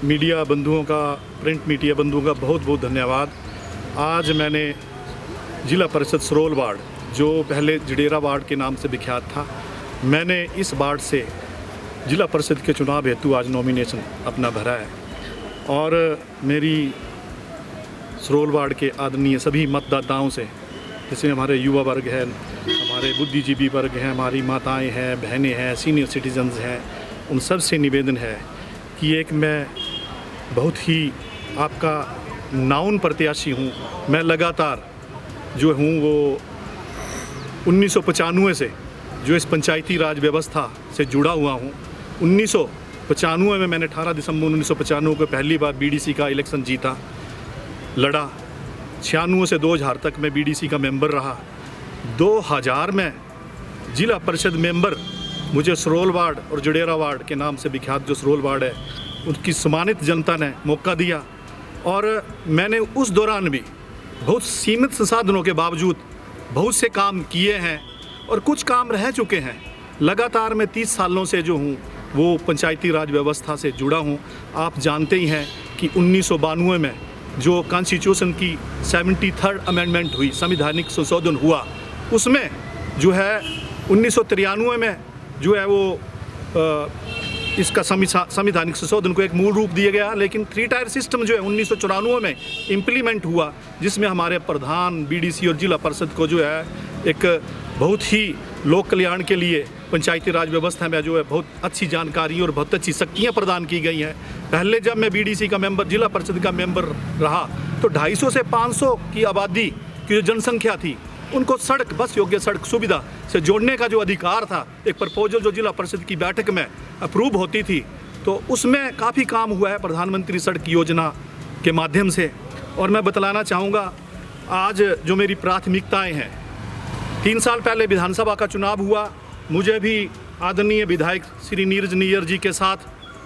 Media बंधुओं का, print media बंधुओं का बहुत बहुत धन्यवाद। आज मैंने जिला परिषद सरोल वार्ड, जो पहले जडेरा वार्ड के नाम से विख्यात था, मैंने इस वार्ड से जिला परिषद के चुनाव हेतु आज नॉमिनेशन अपना भरा है। और मेरी सरोल वार्ड के आदरणीय सभी मतदाताओं से, जैसे हमारे युवा वर्ग है, हमारे बुद्धिजीवी वर्ग हैं, हमारी माताएं हैं, बहनें हैं, सीनियर सिटीजन्स हैं, उन सब से निवेदन है कि एक मैं बहुत ही आपका नाउन प्रत्याशी हूँ। मैं लगातार जो हूँ वो 1995 से जो इस पंचायती राज व्यवस्था से जुड़ा हुआ हूँ। 1995 में मैंने 18 दिसंबर 1995 को पहली बार बीडीसी का इलेक्शन जीता, लड़ा। 96 से 2000 तक मैं बीडीसी का मेंबर रहा। 2000 में जिला परिषद मेंबर मुझे सरोल वार्ड और जडेरा वार्ड के नाम से विख्यात जो सरोल वार्ड है, उसकी सम्मानित जनता ने मौका दिया। और मैंने उस दौरान भी बहुत सीमित संसाधनों के बावजूद बहुत से काम किए हैं और कुछ काम रह चुके हैं। लगातार मैं 30 सालों से जो हूँ वो पंचायती राज व्यवस्था से जुड़ा हूँ। आप जानते ही हैं कि 1992 में जो कॉन्स्टिट्यूशन की 73rd अमेंडमेंट हुई, संवैधानिक संशोधन हुआ, उसमें जो है 1993 में जो है वो इसका संवैधानिक संशोधन को एक मूल रूप दिया गया। लेकिन 3 टायर सिस्टम जो है 1994 में इम्प्लीमेंट हुआ, जिसमें हमारे प्रधान, बीडीसी और जिला परिषद को जो है एक बहुत ही लोक कल्याण के लिए पंचायती राज व्यवस्था में जो है बहुत अच्छी जानकारी और बहुत अच्छी शक्तियाँ प्रदान की गई हैं। पहले जब मैं बीडीसी का मेंबर, जिला परिषद का मेंबर रहा, तो 250 से 500 की आबादी की जो जनसंख्या थी, उनको सड़क, बस योग्य सड़क सुविधा से जोड़ने का जो अधिकार था, एक प्रपोजल जो जिला परिषद की बैठक में अप्रूव होती थी, तो उसमें काफ़ी काम हुआ है प्रधानमंत्री सड़क योजना के माध्यम से। और मैं बतलाना चाहूँगा आज जो मेरी प्राथमिकताएं हैं, 3 साल पहले विधानसभा का चुनाव हुआ, मुझे भी आदरणीय विधायक श्री नीरज नैयर जी के साथ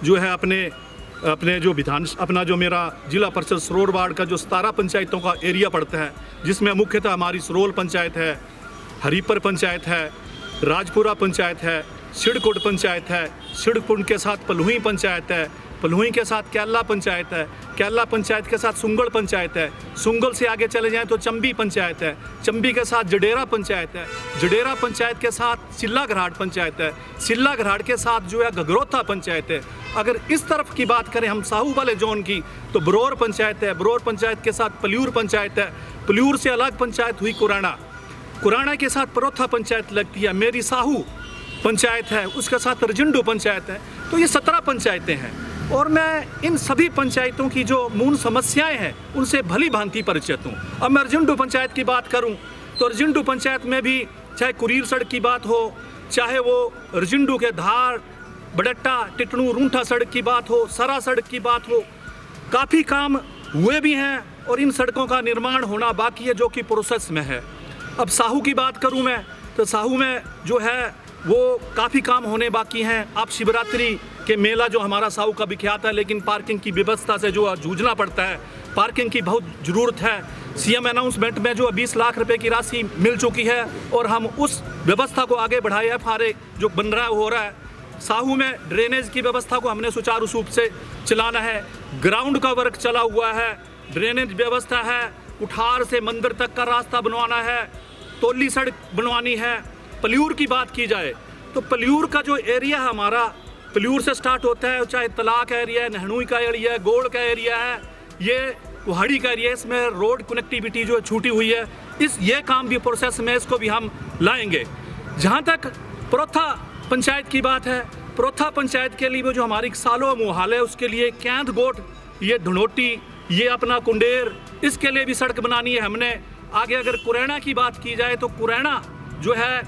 जो है अपने जो अपना जो मेरा जिला परिषद सरोल वार्ड का जो 17 पंचायतों का एरिया पड़ता है, जिसमें मुख्यतः हमारी सरोल पंचायत है, हरीपर पंचायत है, राजपुरा पंचायत है, सिड़कुट पंचायत है, सिड़कुट के साथ पलुही पंचायत है, पलुही के साथ कैला पंचायत है, कैला पंचायत के साथ सुंगल पंचायत है, सुंगल से आगे चले जाएं तो चंबी पंचायत है, चंबी के साथ जडेरा पंचायत है, जडेरा पंचायत के साथ सिल्ला घराट पंचायत है, सिल्ला घराट के साथ जो है घगरोथा पंचायत है। अगर इस तरफ की बात करें हम साहू वाले जोन की, तो बरौर पंचायत है, बरौर पंचायत के साथ पल्यूर पंचायत है, पल्यूर से अलग पंचायत हुई कुराना, कुराना के साथ परोथा पंचायत लगती है, मेरी साहू पंचायत है, उसके साथ रजिंडो पंचायत है। तो ये 17 पंचायतें हैं और मैं इन सभी पंचायतों की जो मूल समस्याएं हैं उनसे भली भांति परिचित हूँ। अब मैं रजिंडो पंचायत की बात करूँ तो रजिंडो पंचायत में भी चाहे कुरीर सड़क की बात हो, चाहे वो रजिंडो के धार, बडट्टा, टिटनू, रूंठा सड़क की बात हो, सरा सड़क की बात हो, काफ़ी काम हुए भी हैं और इन सड़कों का निर्माण होना बाकी है, जो कि प्रोसेस में है। अब साहू की बात करूं मैं तो साहू में जो है वो काफ़ी काम होने बाकी हैं। आप शिवरात्रि के मेला जो हमारा साहू का विख्यात है, लेकिन पार्किंग की व्यवस्था से जो जूझना पड़ता है, पार्किंग की बहुत ज़रूरत है। सीएम अनाउंसमेंट में जो 20 लाख रुपए की राशि मिल चुकी है और हम उस व्यवस्था को आगे बढ़ाए, FRA जो बन रहा है हो रहा है। साहू में ड्रेनेज की व्यवस्था को हमने सुचारू रूप से चलाना है, ग्राउंड का वर्क चला हुआ है, ड्रेनेज व्यवस्था है, उठार से मंदिर तक का रास्ता बनवाना है, तोली सड़क बनवानी है। पल्यूर की बात की जाए तो पल्यूर का जो एरिया है हमारा, पल्यूर से स्टार्ट होता है, चाहे तलाक का एरिया है, नहनुई का एरिया है, गोड़ का एरिया है, ये कुहाड़ी का एरिया है, इसमें रोड कनेक्टिविटी जो है छूटी हुई है। ये काम भी प्रोसेस में, इसको भी हम लाएंगे। जहाँ तक परोथा पंचायत की बात है, परोथा पंचायत के लिए वो जो हमारी सालो मुहाल है, उसके लिए कैंद गोट, ये धनोटी, ये अपना कुंडेर, इसके लिए भी सड़क बनानी है हमने। आगे अगर कुरैना की बात की जाए तो कुरैना जो है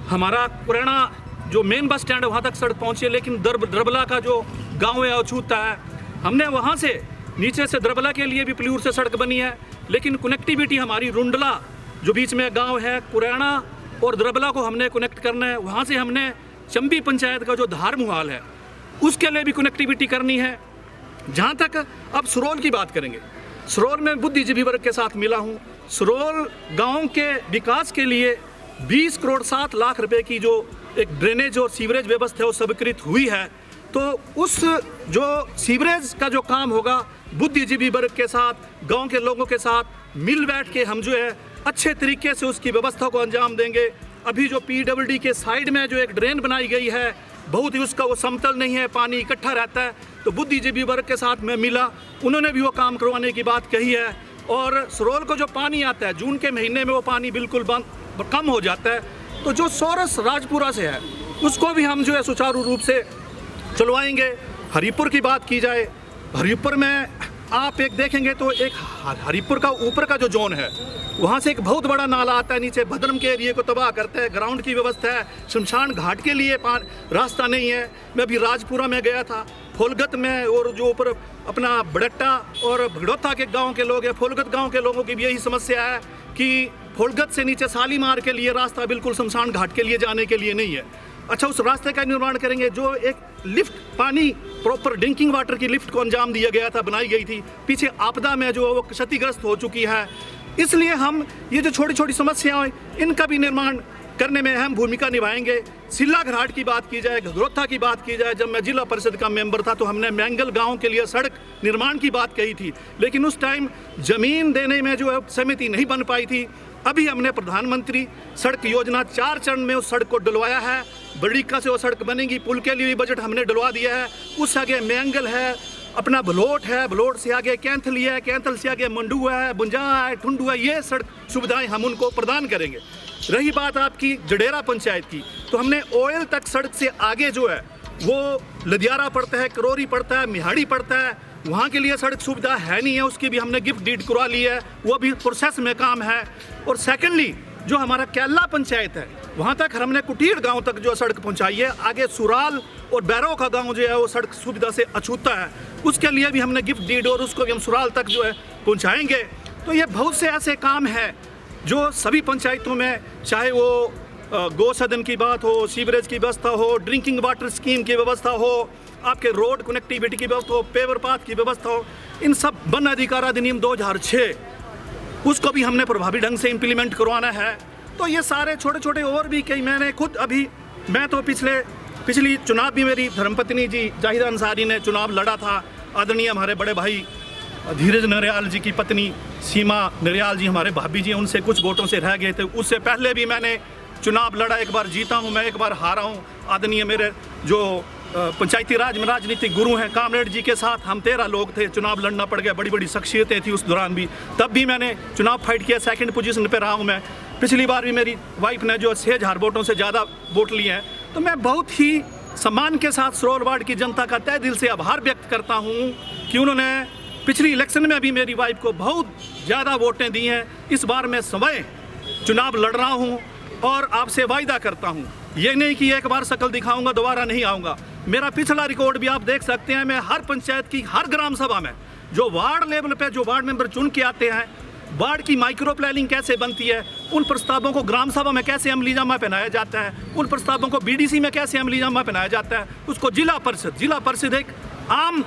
हमारा, कुरैना जो मेन बस स्टैंड है वहाँ तक सड़क पहुँची है, लेकिन द्रबला का जो गांव है अछूता है, हमने वहाँ से नीचे से द्रबला के लिए भी पल्यूर से सड़क बनी है। लेकिन कनेक्टिविटी हमारी रुंडला जो बीच में गांव है, कुरैना और द्रबला को हमने कनेक्ट करना है। वहाँ से हमने चंबी पंचायत का जो धार मुहाल है उसके लिए भी कनेक्टिविटी करनी है। जहाँ तक अब सरोल की बात करेंगे, सरोल में बुद्धिजीवी वर्ग के साथ मिला हूँ। सरोल गांव के विकास के लिए 20 करोड़ 7 लाख रुपए की जो एक ड्रेनेज और सीवरेज व्यवस्था है वो स्वीकृत हुई है। तो उस जो सीवरेज का जो काम होगा बुद्धिजीवी वर्ग के साथ, गांव के लोगों के साथ मिल बैठ के हम जो है अच्छे तरीके से उसकी व्यवस्था को अंजाम देंगे। अभी जो PWD के साइड में जो एक ड्रेन बनाई गई है, बहुत ही उसका वो समतल नहीं है, पानी इकट्ठा रहता है। तो बुद्धिजीवी वर्ग के साथ मैं मिला, उन्होंने भी वो काम करवाने की बात कही है। और सरोल को जो पानी आता है जून के महीने में वो पानी बिल्कुल कम हो जाता है। तो जो सोरस राजपुरा से है उसको भी हम जो है सुचारू रूप से चलवाएंगे। हरिपुर की बात की जाए, हरिपुर में आप एक देखेंगे तो एक हरिपुर का ऊपर का जो जोन है वहाँ से एक बहुत बड़ा नाला आता है नीचे, भद्रम के एरिए को तबाह करता है। ग्राउंड की व्यवस्था है, शमशान घाट के लिए रास्ता नहीं है। मैं अभी राजपुरा में गया था, फोलगत में, और जो ऊपर अपना बड़ट्टा और भगड़ौथा के गांव के लोग हैं, फोलगत गांव के लोगों की भी यही समस्या है कि फोलगत से नीचे सालीमार के लिए रास्ता बिल्कुल शमशान घाट के लिए जाने के लिए नहीं है। अच्छा, उस रास्ते का निर्माण करेंगे। जो एक लिफ्ट, पानी प्रॉपर ड्रिंकिंग वाटर की लिफ्ट को अंजाम दिया गया था, बनाई गई थी, पीछे आपदा में जो वो क्षतिग्रस्त हो चुकी है। इसलिए हम ये जो छोटी छोटी समस्याएं इनका भी निर्माण करने में अहम भूमिका निभाएंगे। सिल्ला घराट की बात की जाए, घगरोथा की बात की जाए, जब मैं जिला परिषद का मेंबर था तो हमने मैंगल गांव के लिए सड़क निर्माण की बात कही थी, लेकिन उस टाइम जमीन देने में जो है समिति नहीं बन पाई थी। अभी हमने प्रधानमंत्री सड़क योजना 4 चरण में उस सड़क को डलवाया है। बड़ीका से वो सड़क बनेगी, पुल के लिए भी बजट हमने डलवा दिया है। उस आगे मैंगल है, अपना भलोट है, भलोट से आगे कैंथली है, कैंथल से आगे मंडुआ है, बुंजा है, ठुंडुआ, ये सड़क सुविधाएं हम उनको प्रदान करेंगे। रही बात आपकी जडेरा पंचायत की, तो हमने ओयल तक सड़क से आगे जो है वो लदियारा पड़ता है, करोरी पड़ता है, मिहाड़ी पड़ता है, वहाँ के लिए सड़क सुविधा है नहीं है, उसकी भी हमने गिफ्ट डीड करवा ली है, वो भी प्रोसेस में काम है। और सेकेंडली जो हमारा कैला पंचायत है वहाँ तक हमने कुटीर गांव तक जो सड़क पहुँचाई है। आगे सुराल और बैरो का गांव जो है वो सड़क सुविधा से अछूता है, उसके लिए भी हमने गिफ्ट डीड और उसको भी हम सुराल तक जो है पहुँचाएँगे। तो ये बहुत से ऐसे काम हैं जो सभी पंचायतों में, चाहे वो गौ सदन की बात हो, सीवरेज की व्यवस्था हो, ड्रिंकिंग वाटर स्कीम की व्यवस्था हो, आपके रोड कनेक्टिविटी की व्यवस्था हो, पेवर पाथ की व्यवस्था हो, इन सब वन अधिकार अधिनियम 2006 उसको भी हमने प्रभावी ढंग से इम्प्लीमेंट करवाना है। तो ये सारे छोटे छोटे और भी कई, मैंने खुद अभी, मैं तो पिछली चुनाव भी मेरी धर्मपत्नी जी जाहिदा अंसारी ने चुनाव लड़ा था। आदरणीय हमारे बड़े भाई धीरज नरियाल जी की पत्नी सीमा नरियाल जी, हमारे भाभी जी, उनसे कुछ वोटों से रह गए थे। उससे पहले भी मैंने चुनाव लड़ा, एक बार जीता हूँ मैं, एक बार हारा हूँ। आदरणीय मेरे जो पंचायती राज में राजनीतिक गुरु हैं कामरेड जी के साथ हम 13 लोग थे, चुनाव लड़ना पड़ गया, बड़ी बड़ी शख्सियतें थी उस दौरान भी, तब भी मैंने चुनाव फाइट किया, सेकंड पोजीशन पे रहा हूँ मैं। पिछली बार भी मेरी वाइफ ने जो 6000 वोटों से ज़्यादा वोट लिए हैं। तो मैं बहुत ही सम्मान के साथ सरोल वार्ड की जनता का तहे दिल से आभार व्यक्त करता हूँ कि उन्होंने पिछली इलेक्शन में भी मेरी वाइफ को बहुत ज़्यादा वोटें दी हैं। इस बार मैं स्वयं चुनाव लड़ रहा हूँ और आपसे वायदा करता हूँ, ये नहीं कि एक बार शक्ल दिखाऊंगा दोबारा नहीं आऊँगा। मेरा पिछला रिकॉर्ड भी आप देख सकते हैं। मैं हर पंचायत की हर ग्राम सभा में जो वार्ड लेवल पे जो वार्ड मेंबर चुन के आते हैं, वार्ड की माइक्रो प्लानिंग कैसे बनती है, उन प्रस्तावों को ग्राम सभा में कैसे अमलीजामा पहनाया जाता है, उन प्रस्तावों को BDC में कैसे अमलीजामा पहनाया जाता है, उसको जिला परिषद एक आम,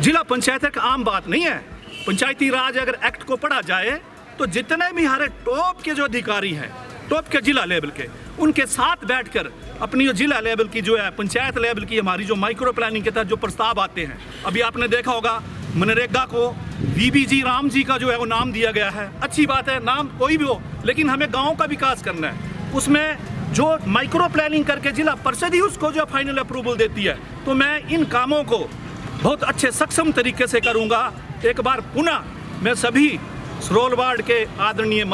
जिला पंचायत एक आम बात नहीं है। पंचायती राज अगर एक्ट को पढ़ा जाए तो जितने भी हमारे टॉप के जो अधिकारी हैं, टॉप के जिला लेवल के, उनके साथ बैठकर अपनी जो जिला लेवल की जो है पंचायत लेवल की हमारी जो माइक्रो प्लानिंग के तहत जो प्रस्ताव आते हैं, अभी आपने देखा होगा मनरेगा को VBG राम जी का जो है वो नाम दिया गया है। अच्छी बात है, नाम कोई भी हो, लेकिन हमें गाँव का विकास करना है। उसमें जो माइक्रो प्लानिंग करके जिला परिषद ही उसको जो फाइनल अप्रूवल देती है। तो मैं इन कामों को बहुत अच्छे सक्षम तरीके से करूँगा। एक बार पुनः मैं सभी सरोल वार्ड के आदरणीय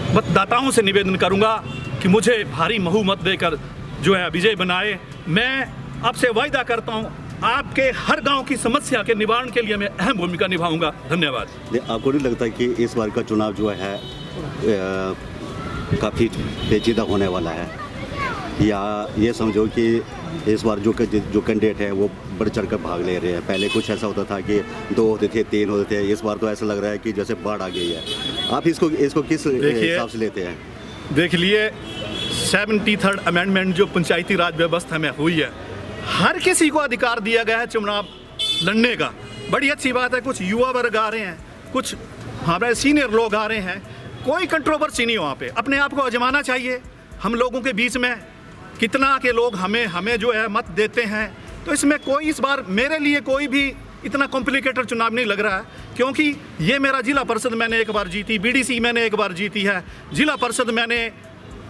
मतदाताओं से निवेदन करूंगा कि मुझे भारी बहुमत देकर जो है विजय बनाए। मैं आपसे वायदा करता हूं आपके हर गांव की समस्या के निवारण के लिए मैं अहम भूमिका निभाऊंगा। धन्यवाद। आपको नहीं लगता कि इस बार का चुनाव जो है काफ़ी पेचीदा होने वाला है, या ये समझो कि इस बार जो कैंडिडेट है वो बढ़ चढ़ कर भाग ले रहे हैं? पहले कुछ ऐसा होता था कि 2 होते थे, 3 होते थे, इस बार तो ऐसा लग रहा है कि जैसे बाढ़ आ गई है। आप इसको किस हिसाब से लेते हैं? देख लिए 73rd अमेंडमेंट जो पंचायती राज व्यवस्था में हुई है, हर किसी को अधिकार दिया गया है चुनाव लड़ने का। बड़ी अच्छी बात है। कुछ युवा वर्ग आ रहे हैं, कुछ हमारे सीनियर लोग आ रहे हैं, कोई कंट्रोवर्सी नहीं वहाँ पे। अपने आप को आजमाना चाहिए हम लोगों के बीच में। कितना के लोग हमें जो है मत देते हैं। तो इसमें कोई इस बार मेरे लिए कोई भी इतना कॉम्प्लिकेटेड चुनाव नहीं लग रहा है, क्योंकि ये मेरा जिला परिषद मैंने एक बार जीती, बीडीसी मैंने एक बार जीती है, जिला परिषद मैंने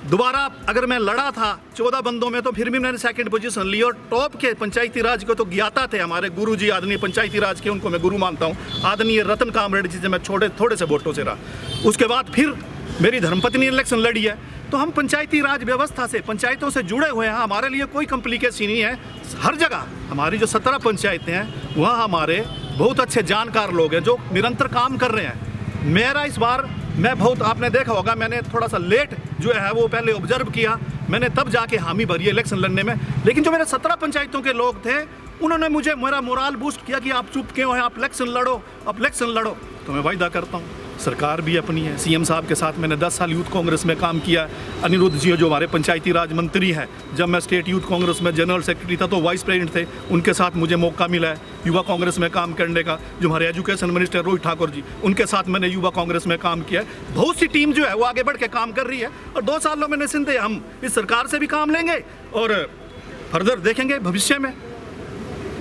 दोबारा अगर मैं लड़ा था 14 बंदों में तो फिर भी मैंने सेकंड पोजीशन ली। और टॉप के पंचायती राज को तो ज्ञाता थे हमारे गुरुजी आदरणीय पंचायती राज के, उनको मैं गुरु मानता हूँ, आदरणीय रतन कामरेड जी से मैं थोड़े से वोटों से रहा। उसके बाद फिर मेरी धर्मपत्नी इलेक्शन लड़ी है। तो हम पंचायती राज व्यवस्था से, पंचायतों से जुड़े हुए हैं, हमारे लिए कोई कॉम्प्लिकेशन नहीं है। हर जगह हमारी जो 17 पंचायतें हैं वहाँ हमारे बहुत अच्छे जानकार लोग हैं जो निरंतर काम कर रहे हैं। मेरा इस बार मैं बहुत, आपने देखा होगा मैंने थोड़ा सा लेट जो है वो पहले ऑब्जर्व किया, मैंने तब जाके हामी भरी इलेक्शन लड़ने में। लेकिन जो मेरे 17 पंचायतों के लोग थे उन्होंने मुझे मेरा मोराल बूस्ट किया कि आप चुप क्यों हैं, आप इलेक्शन लड़ो, आप इलेक्शन लड़ो। तो मैं वायदा करता हूँ, सरकार भी अपनी है, सीएम साहब के साथ मैंने 10 साल यूथ कांग्रेस में काम किया। अनिरुद्ध जी जो हमारे पंचायती राज मंत्री हैं, जब मैं स्टेट यूथ कांग्रेस में जनरल सेक्रेटरी था तो वाइस प्रेसिडेंट थे, उनके साथ मुझे मौका मिला है युवा कांग्रेस में काम करने का। जो हमारे एजुकेशन मिनिस्टर रोहित ठाकुर जी, उनके साथ मैंने युवा कांग्रेस में काम किया है। बहुत सी टीम जो है वो आगे बढ़ के काम कर रही है और 2 सालों में निश्चिंत हम इस सरकार से भी काम लेंगे और फर्दर देखेंगे भविष्य में।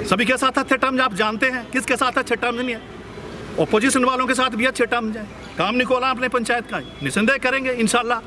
सभी के साथ अच्छे टर्म्स आप जानते हैं, किसके साथ अच्छे टर्म्स नहीं है, ऑपोजिशन वालों के साथ भी अच्छे टर्म्स हैं। काम निकोला अपने पंचायत का निसंदेह करेंगे इंशाल्लाह।